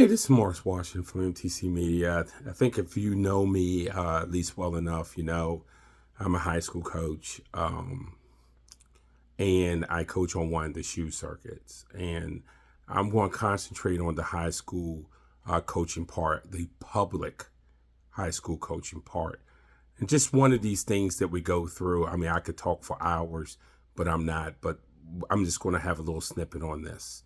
Hey, this is Morris Washington from MTC Media. I think if you know me at least well enough, you know I'm a high school coach, and I coach on one of the shoe circuits. And I'm going to concentrate on the high school coaching part, the public high school coaching part. And just one of these things that we go through. I mean, I could talk for hours, but I'm not. But I'm just going to have a little snippet on this.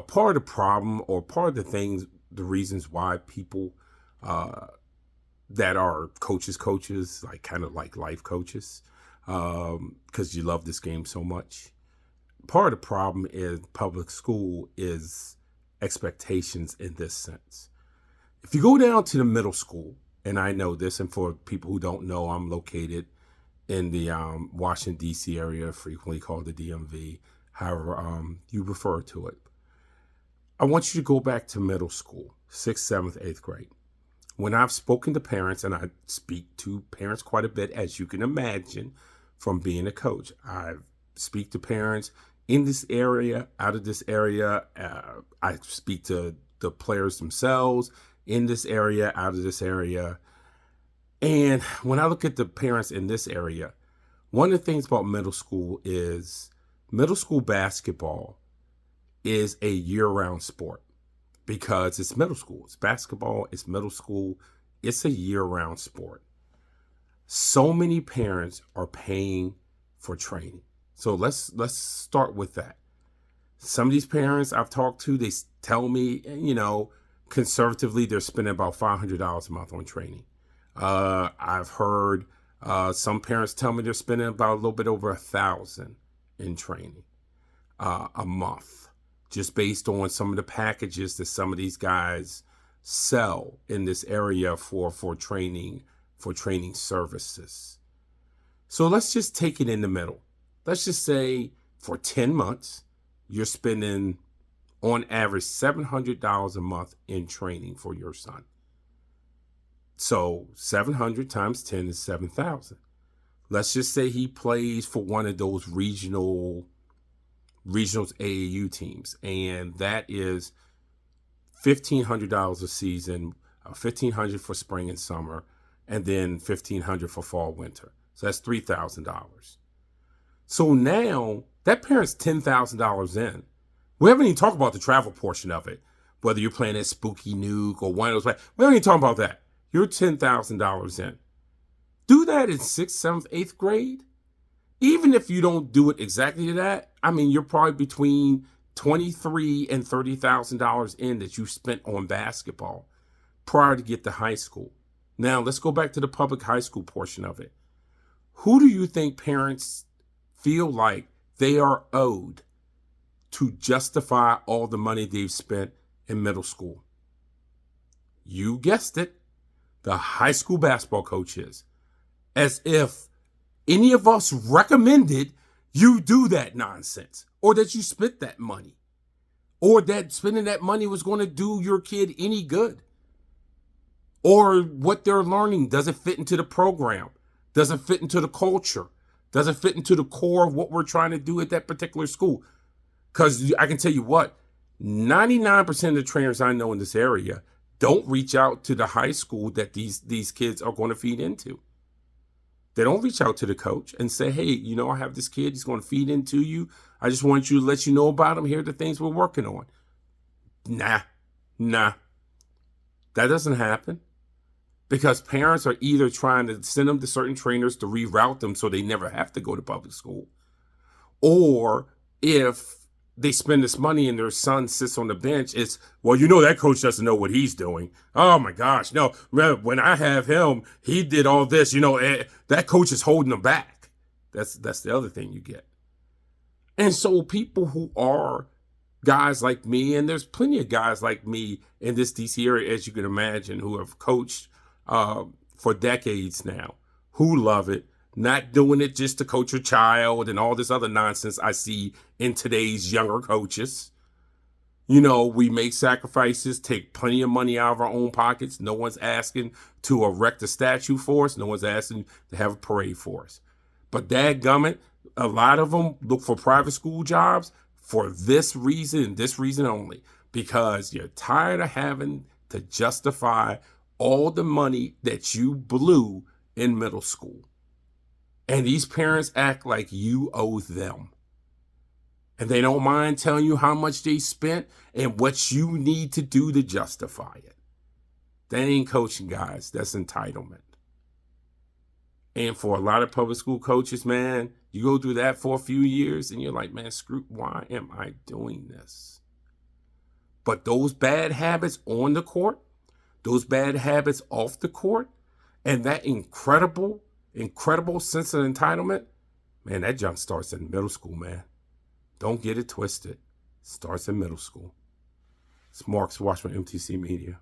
Part of the problem, or part of the things, the reasons why people that are coaches, like kind of like life coaches, because you love this game so much. Part of the problem is public school is expectations in this sense. If you go down to the middle school, and I know this, and for people who don't know, I'm located in the Washington, D.C. area, frequently called the DMV, however you refer to it. I want you to go back to middle school, 6th, 7th, 8th grade. When I've spoken to parents, and I speak to parents quite a bit, as you can imagine, from being a coach. I speak to parents in this area, out of this area. I speak to the players themselves in this area, out of this area. And when I look at the parents in this area, one of the things about middle school is middle school basketball is a year-round sport because it's middle school. It's basketball, it's middle school, it's a year-round sport. So many parents are paying for training. So let's start with that. Some of these parents I've talked to, they tell me, conservatively, they're spending about $500 a month on training. I've heard some parents tell me they're spending about a little bit over $1,000 in training a month, just based on some of the packages that some of these guys sell in this area for training services. So let's just take it in the middle. Let's just say for 10 months, you're spending on average $700 a month in training for your son. So 700 times 10 is 7,000. Let's just say he plays for one of those regionals AAU teams, and that is $1,500 a season, $1,500 for spring and summer, and then $1,500 for fall, winter. So that's $3,000. So now that parent's $10,000 in. We haven't even talked about the travel portion of it, whether you're playing at Spooky Nuke or one of those. We haven't even talked about that. You're $10,000 in. Do that in 6th, 7th, 8th grade. Even if you don't do it exactly that, I mean, you're probably between $23,000 and $30,000 in that you spent on basketball prior to get to high school. Now, let's go back to the public high school portion of it. Who do you think parents feel like they are owed to justify all the money they've spent in middle school? You guessed it, the high school basketball coaches. As if any of us recommended you do that nonsense, or that you spent that money, or that spending that money was going to do your kid any good, or what they're learning doesn't fit into the program, doesn't fit into the culture, doesn't fit into the core of what we're trying to do at that particular school. Because I can tell you what, 99% of the trainers I know in this area don't reach out to the high school that these kids are going to feed into. They don't reach out to the coach and say, hey, I have this kid, he's going to feed into you. I just want you to let you know about him. Here are the things we're working on. Nah. That doesn't happen. Because parents are either trying to send them to certain trainers to reroute them so they never have to go to public school. Or if they spend this money and their son sits on the bench, it's, well, that coach doesn't know what he's doing. Oh my gosh, no, when I have him, he did all this, that coach is holding him back. That's the other thing you get. And so people who are guys like me, and there's plenty of guys like me in this DC area, as you can imagine, who have coached for decades now, who love it, not doing it just to coach your child and all this other nonsense I see in today's younger coaches. We make sacrifices, take plenty of money out of our own pockets. No one's asking to erect a statue for us. No one's asking to have a parade for us. But dadgummit, a lot of them look for private school jobs for this reason and this reason only. because you're tired of having to justify all the money that you blew in middle school. And these parents act like you owe them. And they don't mind telling you how much they spent and what you need to do to justify it. That ain't coaching, guys. That's entitlement. And for a lot of public school coaches, man, you go through that for a few years and you're like, man, screw, why am I doing this? But those bad habits on the court, those bad habits off the court, and that incredible sense of entitlement, man, that junk starts in middle school, man. Don't get it twisted. Starts in middle school. It's Mark's Watchman, MTC Media.